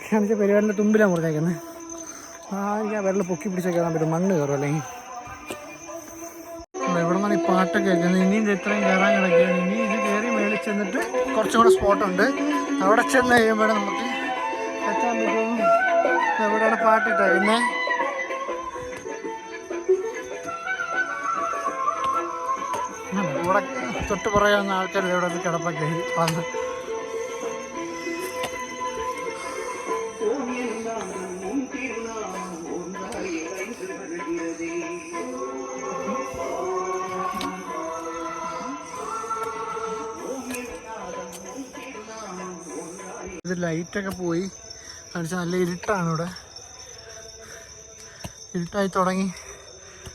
കാണിച്ച പരിപാടിൻ്റെ തുമ്പിലാണ് മുറിഞ്ഞേക്കുന്നത്. എനിക്ക് ആ വിരൽ പൊക്കി പിടിച്ച് കയറാൻ പറ്റും, മണ്ണ് കയറും അല്ലെങ്കിൽ. ഇവിടെ നിന്നാണ് ഈ പാട്ടൊക്കെ കേൾക്കുന്നത്. ഇനിയും ഇത്രയും കയറാൻ കിടക്കുകയാണ്. ഇനി ഇത് കയറി മേളിൽ ചെന്നിട്ട് കുറച്ചും കൂടെ സ്പോട്ടുണ്ട്. അവിടെ ചെന്ന് കഴിയുമ്പോൾ നമുക്ക് എത്താൻ പറ്റും. എവിടെയാണ് പാട്ടിട്ടേക്കുന്നത്? ഇവിടെ തൊട്ട് പറയാവുന്ന ആൾക്കാർ ഇവിടെ കിടപ്പൊക്കെ വന്ന് ഇത് ലൈറ്റൊക്കെ പോയി കാണിച്ചാൽ നല്ല ഇരുട്ടാണ് ഇവിടെ. ഇരുട്ടായി തുടങ്ങി.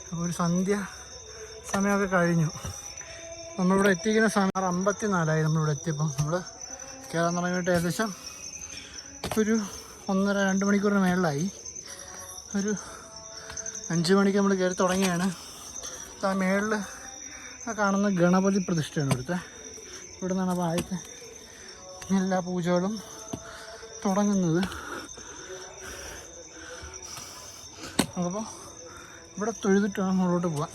അപ്പോൾ ഒരു സന്ധ്യ സമയമൊക്കെ കഴിഞ്ഞു. നമ്മളിവിടെ എത്തിക്കുന്ന സമയം 54 നമ്മളിവിടെ എത്തിയപ്പോൾ. നമ്മൾ കയറാൻ തുടങ്ങിയിട്ട് ഏകദേശം ഒരു 1.5-2 മണിക്കൂറിന് മേളിലായി. ഒരു 5 മണിക്ക് നമ്മൾ കയറി തുടങ്ങിയാണ്. ആ മേളിൽ ആ കാണുന്ന ഗണപതി പ്രതിഷ്ഠയാണ് ഇവിടുത്തെ. ഇവിടെ നിന്നാണ് അപ്പോൾ ആദ്യത്തെ എല്ലാ പൂജകളും തുടങ്ങുന്നത്. അപ്പോൾ ഇവിടെ തൊഴുതിട്ട് വേണം മുകളിലോട്ട് പോകാൻ.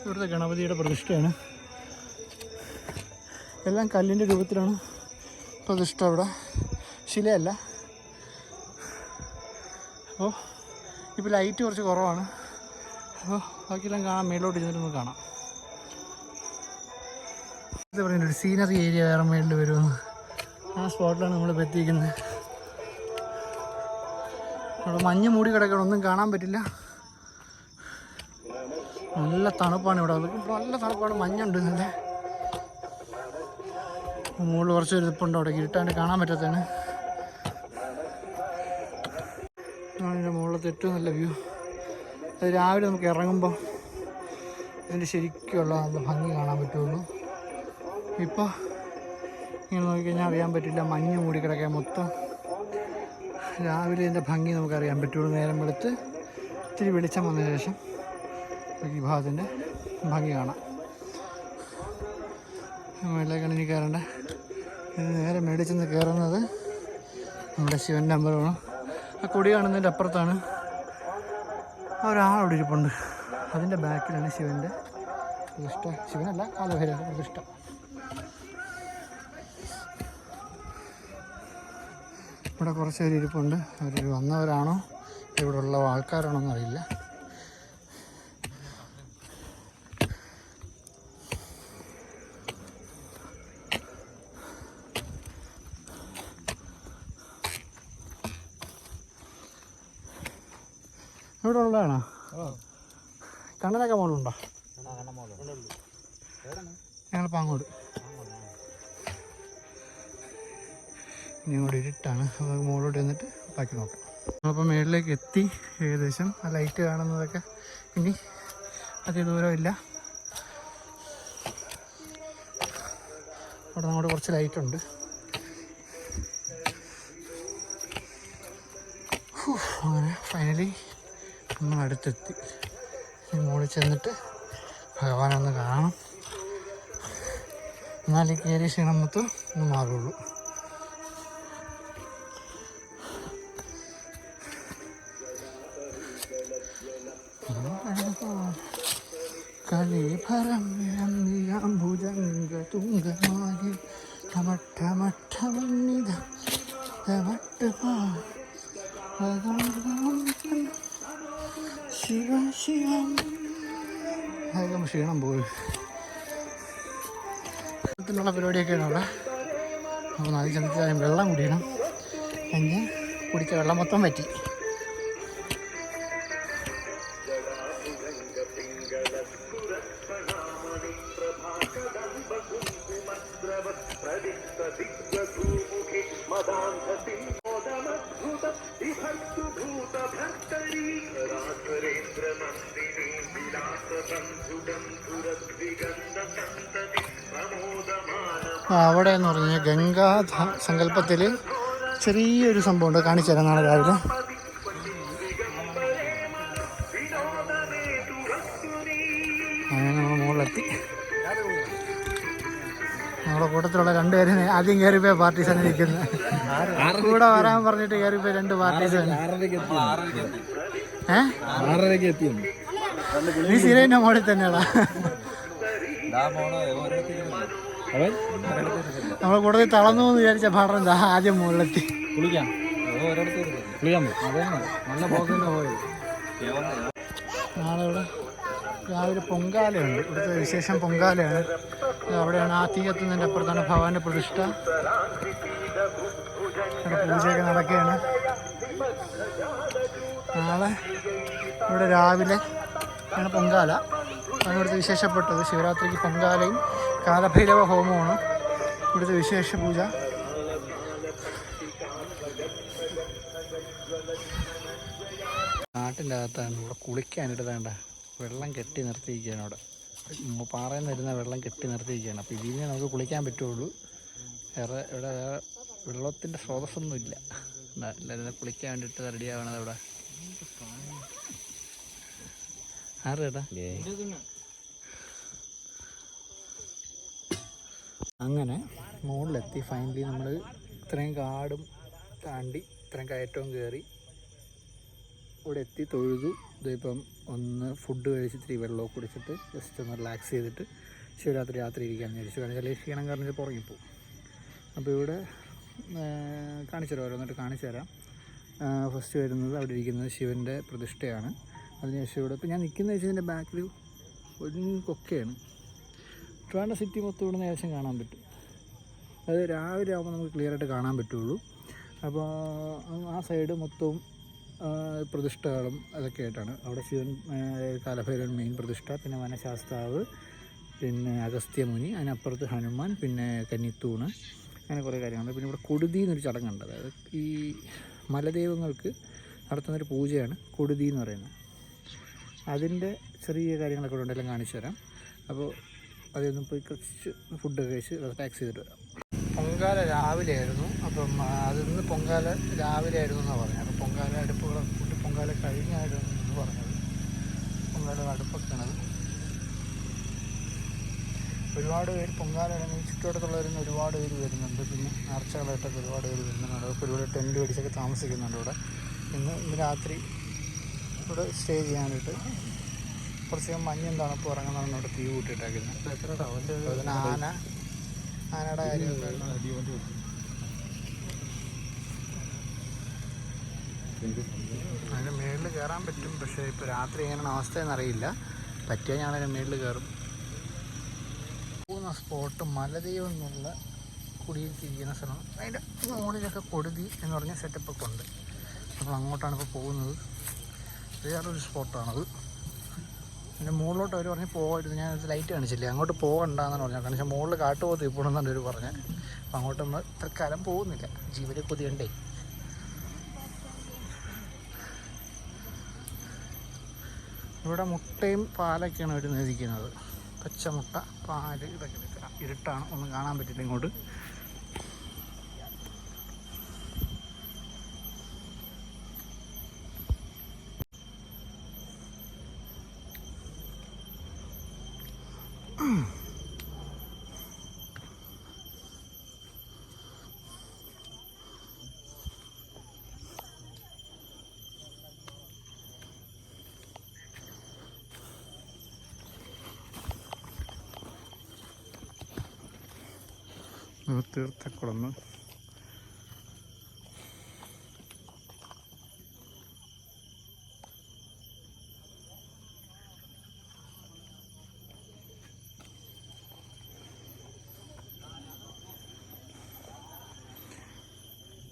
ഇവിടുത്തെ ഗണപതിയുടെ പ്രതിഷ്ഠയാണ്. എല്ലാം കല്ലിൻ്റെ രൂപത്തിലാണ് പ്രതിഷ്ഠ. ഇവിടെ ശിലയല്ല. അപ്പോൾ ഇപ്പോൾ ലൈറ്റ് കുറച്ച് കുറവാണ്. അപ്പോൾ ബാക്കിയെല്ലാം കാണാം. മേലോട്ട് ഇരുന്നിട്ട് നമുക്ക് കാണാം. ഇത് പറയുന്നത് ഒരു സീനറി ഏരിയ വേറെ മേളിൽ വരുമെന്ന്. ആ സ്പോട്ടിലാണ് നമ്മളിപ്പോൾ എത്തിക്കുന്നത്. അവിടെ മഞ്ഞ് മൂടി കിടക്കണം, ഒന്നും കാണാൻ പറ്റില്ല. നല്ല തണുപ്പാണ് ഇവിടെ. നല്ല തണുപ്പാണ്, മഞ്ഞുണ്ട്. നല്ല മുകളിൽ കുറച്ച് ഇരിപ്പുണ്ട്. അവിടെ ഇരുട്ടാണ്ട് കാണാൻ പറ്റാത്തതാണ്. ഇതിൻ്റെ മുകളിലത്തെ ഏറ്റവും നല്ല വ്യൂ. അത് രാവിലെ നമുക്ക് ഇറങ്ങുമ്പോൾ ഇതിൻ്റെ ശരിക്കുള്ള നല്ല ഭംഗി കാണാൻ പറ്റുള്ളൂ. ഇപ്പോൾ ഇങ്ങനെ നോക്കിക്കഴിഞ്ഞാൽ അറിയാൻ പറ്റില്ല, മഞ്ഞ് മൂടിക്കിടക്കാൻ മൊത്തം. രാവിലെ ഇതിൻ്റെ ഭംഗി നമുക്കറിയാൻ പറ്റുള്ളൂ. നേരം വെളുത്ത് ഇത്തിരി വെളിച്ചം വന്ന ശേഷം ഈ ഭാഗത്തിൻ്റെ ഭംഗി കാണാം. മേളിലേക്കാണ് ഇനി കയറേണ്ടത്. ഇത് നേരെ മേളിൽ ചെന്ന് കയറുന്നത് നമ്മുടെ ശിവൻ്റെ അമ്പലമാണ്. ആ കൊടി കാണുന്നതിൻ്റെ അപ്പുറത്താണ് ഒരാളവിടെ ഇരിപ്പുണ്ട്. അതിൻ്റെ ബാക്കിലാണ് ശിവൻ്റെ പ്രതിഷ്ഠ. ശിവനല്ല, കാലഭൈരവൻ്റെ പ്രതിഷ്ഠ. ഇവിടെ കുറച്ച് പേര് ഇരിപ്പുണ്ട്. അവർ വന്നവരാണോ ഇവിടെ ഉള്ള ആൾക്കാരാണോ എന്നറിയില്ല. ഇവിടെ ഉള്ളതാണോ? കണ്ണനൊക്കെ മോളുണ്ടോ? ഞങ്ങളിപ്പോൾ അങ്ങോട്ട് ഇനി അങ്ങോട്ട് ഇരുട്ടാണ്. നമുക്ക് മുകളിലോട്ട് ചെന്നിട്ട് ബാക്കി നോക്കാം. നമ്മളിപ്പോൾ മുകളിലേക്ക് എത്തി. ഏകദേശം ആ ലൈറ്റ് കാണുന്നതൊക്കെ ഇനി അധികം ദൂരമില്ല. അവിടെ അങ്ങോട്ട് കുറച്ച് ലൈറ്റുണ്ട്. അങ്ങനെ ഫൈനലി നമ്മൾ അടുത്തെത്തി. മുകളിൽ ചെന്നിട്ട് ഭഗവാനൊന്ന് കാണണം. എന്നാലേ കയറി ക്ഷീണം മൊത്തം ഒന്ന് മാറുള്ളൂ. കലിഭരം ഭുജംഗ തുങ്കമായി ടമട്ടമട്ടമന്നിത ശിവ ശിവം. അതൊക്കെ ക്ഷീണം പോയി. ത്തിനുള്ള പരിപാടിയൊക്കെയാണ് അവിടെ. അപ്പോൾ നദി ചെന്നിട്ട് വെള്ളം കുടിക്കണം. കഴിഞ്ഞ് കുടിച്ച വെള്ളം മൊത്തം പറ്റി. അവിടെ എന്ന് പറഞ്ഞാൽ ഗംഗാ സങ്കല്പത്തിൽ ചെറിയൊരു സംഭവമുണ്ട്. കാണിച്ചു തരാം നാളെ രാവിലെ. അങ്ങനെ നമ്മൾ മുകളിലെത്തി. നമ്മുടെ കൂട്ടത്തിലുള്ള രണ്ടുപേരും ആദ്യം കയറിപ്പോയ പാർട്ടീസാണ് ഇരിക്കുന്നത്. കൂടെ വരാൻ പറഞ്ഞിട്ട് കയറിപ്പോയി രണ്ട് പാർട്ടീസാണ്. നീ സ്ഥിരം മോളിൽ തന്നെയാടാ. നമ്മളെ കൂടുതൽ തളർന്നു എന്ന് വിചാരിച്ച പാടം എന്താ ആദ്യം മുകളിലെത്തി. നാളെ ഇവിടെ രാവിലെ പൊങ്കാലയുണ്ട്. ഇവിടുത്തെ വിശേഷം പൊങ്കാലയാണ്. അവിടെയാണ് ആ തീ എത്തുന്നതിൻ്റെ അപ്പുറത്താണ് ഭഗവാന്റെ പ്രതിഷ്ഠ. അവിടെ പൂജയൊക്കെ നടക്കുകയാണ്. നാളെ ഇവിടെ രാവിലെ ആണ് പൊങ്കാല. ആണ് ഇവിടുത്തെ വിശേഷപ്പെട്ടത്. ശിവരാത്രിക്ക് പൊങ്കാലയും കാലഭൈരവ ഹോമമാണ് ഇവിടുത്തെ വിശേഷ പൂജ. നാട്ടിൻ്റെ അകത്താണ്. ഇവിടെ കുളിക്കാനിട്ട് വേണ്ട വെള്ളം കെട്ടി നിർത്തിയിരിക്കുകയാണ്. അവിടെ പാറയിൽ നിന്ന് വരുന്ന വെള്ളം കെട്ടി നിർത്തിയിരിക്കുകയാണ്. അപ്പോൾ ഇതിൽ നമുക്ക് കുളിക്കാൻ പറ്റുള്ളൂ. വേറെ ഇവിടെ വേറെ വെള്ളത്തിൻ്റെ സ്രോതസ്സൊന്നുമില്ല. എല്ലാവരും കുളിക്കാൻ വേണ്ടിയിട്ട് റെഡി ആവണത് അവിടെ. ആറ് കേട്ടാ. അങ്ങനെ മുകളിലെത്തി. ഫൈനലി നമ്മൾ ഇത്രയും കാടും താണ്ടി ഇത്രയും കയറ്റവും കയറി ഇവിടെ എത്തി. തൊഴുതു. ഇതിപ്പം ഒന്ന് ഫുഡ് കഴിച്ച് ഇത്തിരി വെള്ളമൊക്കെ കുടിച്ചിട്ട് ജസ്റ്റ് ഒന്ന് റിലാക്സ് ചെയ്തിട്ട് ശിവരാത്രി രാത്രി ഇരിക്കാമെന്ന് വിചാരിച്ചു. കാരണം ചില ക്ഷീണം കാരണം പുറകിപ്പോവും. അപ്പോൾ ഇവിടെ കാണിച്ചു തരാം, ഓരോന്നിട്ട് കാണിച്ചു തരാം. ഫസ്റ്റ് വരുന്നത് അവിടെ ഇരിക്കുന്നത് ശിവൻ്റെ പ്രതിഷ്ഠയാണ്. അതിനുശേഷം ഇവിടെ ഇപ്പോൾ ഞാൻ നിൽക്കുന്ന വെച്ചതിൻ്റെ ബാക്കിൽ ഒരു കൊക്കയാണ്. ട്രിവാൻഡ്രം സിറ്റി മൊത്തം ഇവിടെ നിന്ന് ഏകദേശം കാണാൻ പറ്റും. അത് രാവിലെ ആകുമ്പോൾ നമുക്ക് ക്ലിയറായിട്ട് കാണാൻ പറ്റുള്ളൂ. അപ്പോൾ ആ സൈഡ് മൊത്തവും പ്രതിഷ്ഠകളും അതൊക്കെ ആയിട്ടാണ്. അവിടെ ശിവൻ കാലഭൈരവൻ മെയിൻ പ്രതിഷ്ഠ, പിന്നെ വനശാസ്താവ്, പിന്നെ അഗസ്ത്യമുനി, അതിനപ്പുറത്ത് ഹനുമാൻ, പിന്നെ കന്നിത്തൂണ്, അങ്ങനെ കുറേ കാര്യങ്ങളുണ്ട്. പിന്നെ ഇവിടെ കൊടുതി എന്നൊരു ചടങ്ങുണ്ട്. അതായത് ഈ മലദൈവങ്ങൾക്ക് നടത്തുന്നൊരു പൂജയാണ് കൊടുതി എന്ന് പറയുന്നത്. അതിൻ്റെ ചെറിയ കാര്യങ്ങളൊക്കെ ഇവിടെ ഉണ്ടെല്ലാം കാണിച്ചു തരാം. അപ്പോൾ അതൊന്നും പോയി കുറച്ച് ഫുഡ് കഴിച്ച് ടാക്സ് ചെയ്തിട്ട് വരാം. പൊങ്കാല രാവിലെ ആയിരുന്നു. അപ്പം അതിന്ന് പൊങ്കാല രാവിലെ ആയിരുന്നു എന്നാണ് പറഞ്ഞത്. അപ്പോൾ പൊങ്കാല അടുപ്പുകളെ ഫുഡ് പൊങ്കാല കഴിഞ്ഞായിരുന്നു എന്ന് പറഞ്ഞത്. പൊങ്കാല അടുപ്പൊക്കെയാണത്. ഒരുപാട് പേര് പൊങ്കാല ഇറങ്ങി ചുറ്റുവട്ടത്തുള്ളവരിൽ നിന്ന് ഒരുപാട് പേര് വരുന്നുണ്ട്. പിന്നെ നേർച്ചകളായിട്ടൊക്കെ ഒരുപാട് പേര് വരുന്നുണ്ട്. അതൊക്കെ ഒരുപാട് ടെൻറ്റ് പിടിച്ചൊക്കെ താമസിക്കുന്നുണ്ട് ഇവിടെ. ഇന്ന് രാത്രി ഇവിടെ സ്റ്റേ ചെയ്യാനായിട്ട് കുറച്ച് മഞ്ഞും തണുപ്പ് ഇറങ്ങുന്നതാണ് ഇവിടെ തീ കൂട്ടിയിട്ടേക്കുന്നത്. അതുപോലെ ആനയുടെ കാര്യമൊക്കെ അതിൻ്റെ മേളിൽ കയറാൻ പറ്റും. പക്ഷേ ഇപ്പോൾ രാത്രി എങ്ങനെയാണ് അവസ്ഥയെന്ന് അറിയില്ല. പറ്റിയാൽ ഞങ്ങളതിൻ്റെ മേളിൽ കയറും. പോകുന്ന സ്പോട്ട് മലദൈവം എന്നുള്ള കുടിയിരിക്കുന്ന സ്ഥലം. അതിൻ്റെ മുകളിലൊക്കെ കൊടുതി എന്ന് പറഞ്ഞ സെറ്റപ്പൊക്കെ ഉണ്ട്. അപ്പോൾ അങ്ങോട്ടാണ് ഇപ്പോൾ പോകുന്നത്. വേറൊരു സ്പോട്ടാണത്. എൻ്റെ മുകളിലോട്ട് അവർ പറഞ്ഞ് പോകരുത്. ഞാൻ ലൈറ്റ് കാണിച്ചില്ലേ, അങ്ങോട്ട് പോകണ്ടെന്നാണ് പറഞ്ഞത്. കാരണം വെച്ചാൽ മുകളിൽ കാട്ടുപോകത്ത് ഇപ്പോഴെന്നാണ് അവർ പറഞ്ഞത്. അപ്പോൾ അങ്ങോട്ടൊന്നും തൽക്കാലം പോകുന്നില്ല, ജീവനെ കൊതിയുണ്ടേ. ഇവിടെ മുട്ടയും പാലൊക്കെയാണ് അവർ നേദിക്കുന്നത്. പച്ചമുട്ട, പാല്, ഇതൊക്കെ ഇരുട്ടാണ്, ഒന്നും കാണാൻ പറ്റില്ല ഇങ്ങോട്ട്. തീർത്ഥക്കുളം.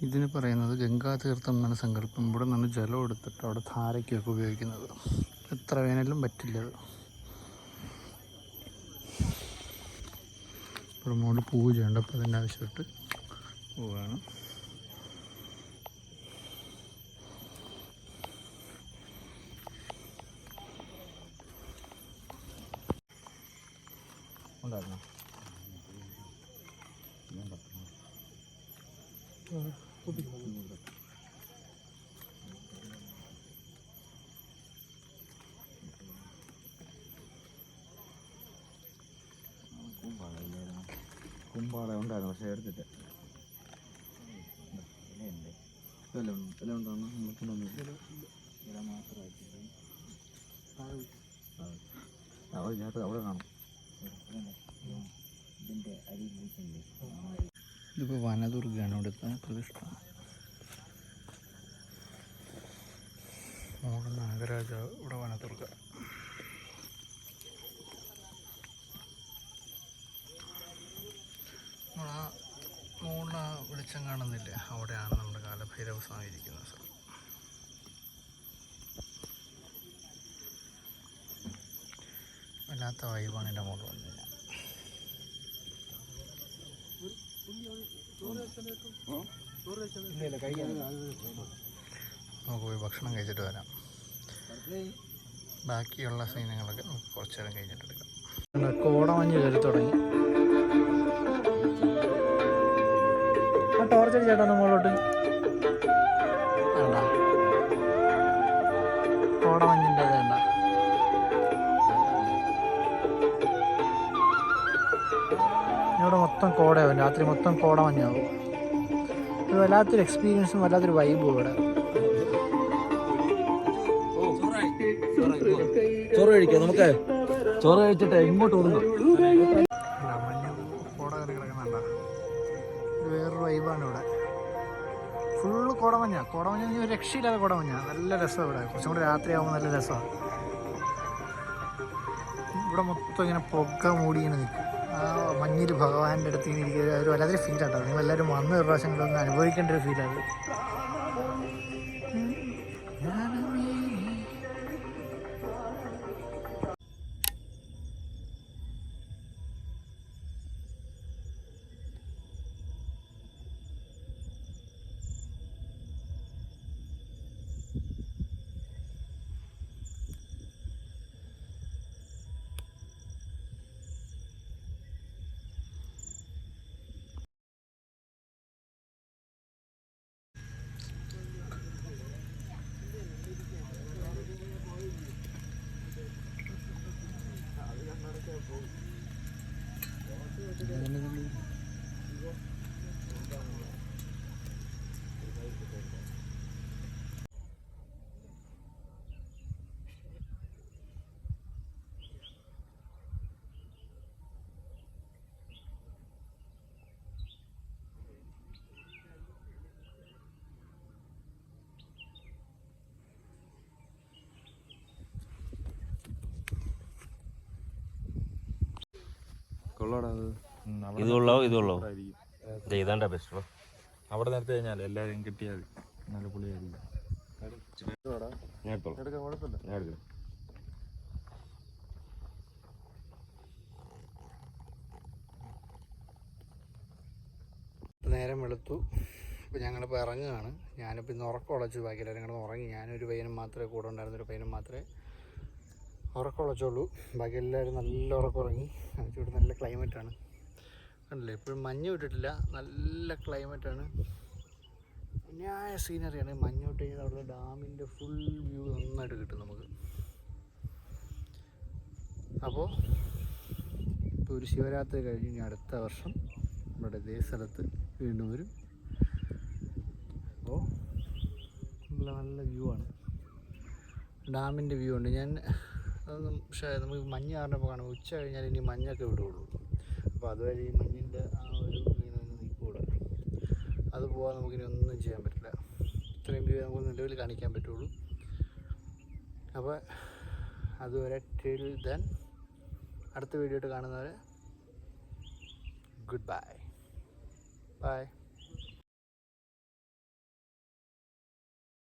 ഇതിന് പറയുന്നത് ഗംഗാതീർത്ഥം എന്നാണ് സങ്കല്പം. ഇവിടെ നിന്നാണ് ജലം എടുത്തിട്ട് അവിടെ ധാരയ്ക്കൊക്കെ ഉപയോഗിക്കുന്നത്. എത്ര വേനലും പറ്റില്ല അത്. ഇവിടെ മുകളിൽ പൂജയുണ്ട്, അപ്പോൾ അതിൻ്റെ ആവശ്യമായിട്ട് പോവുകയാണ്. ഉണ്ടായിരുന്നോ? കുമ്പാള ഉണ്ടായിരുന്നു, പക്ഷേ എടുത്തിട്ട് അവിടെ കാണും. ഇതിപ്പോൾ വനദുർഗയാണ് ഇവിടുത്തെ പ്രതിഷ്ഠ. മോഹൻ നാഗരാജാവ് ഇവിടെ വനദുർഗ. നമ്മളാ മോളിൽ വെളിച്ചം കാണുന്നില്ലേ, അവിടെയാണ് നമ്മുടെ കാലഭൈരവ സ്വാമി ഇരിക്കുന്ന സ്ഥലം. വല്ലാത്ത വൈബാണ് എൻ്റെ മുകളിൽ വന്നു കഴിഞ്ഞാൽ. നമുക്ക് പോയി ഭക്ഷണം കഴിച്ചിട്ട് വരാം. ബാക്കിയുള്ള സീനുകളൊക്കെ നമുക്ക് കുറച്ച് നേരം കഴിഞ്ഞിട്ട് എടുക്കാം. കോടമഞ്ഞ് കയറി തുടങ്ങി. ആ ടോർച്ച് ചേട്ടാ നമ്മളോട്ട് വേണ്ട, കോടമഞ്ഞിൻ്റെ വേണ്ട. ഇവിടെ മൊത്തം കോടയാവും, രാത്രി മൊത്തം കോടമഞ്ഞാവും. ഇത് വല്ലാത്തൊരു എക്സ്പീരിയൻസും വല്ലാത്തൊരു വൈബും ഇവിടെ. ചോറ് കഴിക്കാം, നമുക്ക് ചോറ് കഴിച്ചിട്ട് ഇങ്ങോട്ട് ഒതുങ്ങും. മഞ്ഞ കോട കയറി കിടക്കുന്നുണ്ട. ഇത് വേറൊരു വൈബാണ് ഇവിടെ. ഫുള്ള് കോടമഞ്ഞ. കോടമഞ്ഞ ഒരു രക്ഷയില്ലാതെ കോടമഞ്ഞ. നല്ല രസമാണ് ഇവിടെ. കുറച്ചും കൂടി രാത്രിയാകുമ്പോൾ നല്ല രസമാണ്. ഇവിടെ മൊത്തം ഇങ്ങനെ പുക മൂടി ഇങ്ങനെ നിൽക്കും. ആ മഞ്ഞിൽ ഭഗവാന്റെ അടുത്ത് ഇങ്ങനെ ഇരിക്കുക. ഒരു വല്ലാത്തൊരു ഫീലാട്ടോ. നിങ്ങളെല്ലാവരും വന്ന് ഒരു പ്രാവശ്യങ്ങളൊന്ന് അനുഭവിക്കേണ്ട ഒരു ഫീലാണ്. ഇതുള്ളോ ഇതാണ്ട ബെസ്റ്റ്. അവിടെ നേരത്തെ കഴിഞ്ഞാൽ എല്ലാവരും കിട്ടിയാൽ നല്ല പുളിയായിരിക്കും. ഞാൻ എടുത്തോളാം. എടുക്കാം, കുഴപ്പമില്ല. ഞാൻ എടുക്കാം. നേരം വെളുത്തു. ഇപ്പോൾ ഞങ്ങളിപ്പോൾ ഇറങ്ങുകയാണ്. ഞാനിപ്പോൾ ഇന്ന് ഉറക്കം ഉളച്ചു, ബാക്കി എല്ലാവരും കിടന്ന് ഉറങ്ങി. ഞാനൊരു പയ്യനും മാത്രമേ കൂടെ ഉണ്ടായിരുന്നൊരു പയ്യനും മാത്രമേ ഉറക്കം ഉളച്ചുള്ളൂ. ബാക്കി എല്ലാവരും നല്ല ഉറക്കം ഉറങ്ങി. ഇവിടെ നല്ല ക്ലൈമറ്റാണ്, കണ്ടില്ലേ? ഇപ്പോഴും മഞ്ഞ് വിട്ടിട്ടില്ല, നല്ല ക്ലൈമറ്റാണ്, ന്യായ സീനറിയാണ്. മഞ്ഞ് വിട്ട് കഴിഞ്ഞാൽ അവിടെ ഡാമിൻ്റെ ഫുൾ വ്യൂ നന്നായിട്ട് കിട്ടും നമുക്ക്. അപ്പോൾ ഇപ്പോൾ ഒരു ശിവരാത്രി കഴിഞ്ഞ് ഇനി അടുത്ത വർഷം നമ്മുടെ ഇതേ സ്ഥലത്ത് വീണ്ടും വരും. അപ്പോൾ നല്ല വ്യൂ ആണ്, ഡാമിൻ്റെ വ്യൂ ഉണ്ട്. ഞാൻ അതൊന്നും പക്ഷേ നമുക്ക് മഞ്ഞ് കാരണപ്പോൾ കാണുമ്പോൾ ഉച്ച കഴിഞ്ഞാൽ ഇനി മഞ്ഞൊക്കെ വിടുകയുള്ളൂ. അപ്പോൾ അതുവരെ ഈ മഞ്ഞിൻ്റെ ആ ഒരു വീണ് നിൽക്കൂടെ, അത് പോകാൻ നമുക്കിനി ഒന്നും ചെയ്യാൻ പറ്റില്ല. ഇത്രയും വ്യൂ നമുക്ക് നിലവിൽ കാണിക്കാൻ പറ്റുള്ളൂ. അപ്പോൾ അതുവരെ ടിൽ ദെൻ അടുത്ത വീഡിയോ ആയിട്ട് കാണുന്നവരെ ഗുഡ് ബൈ.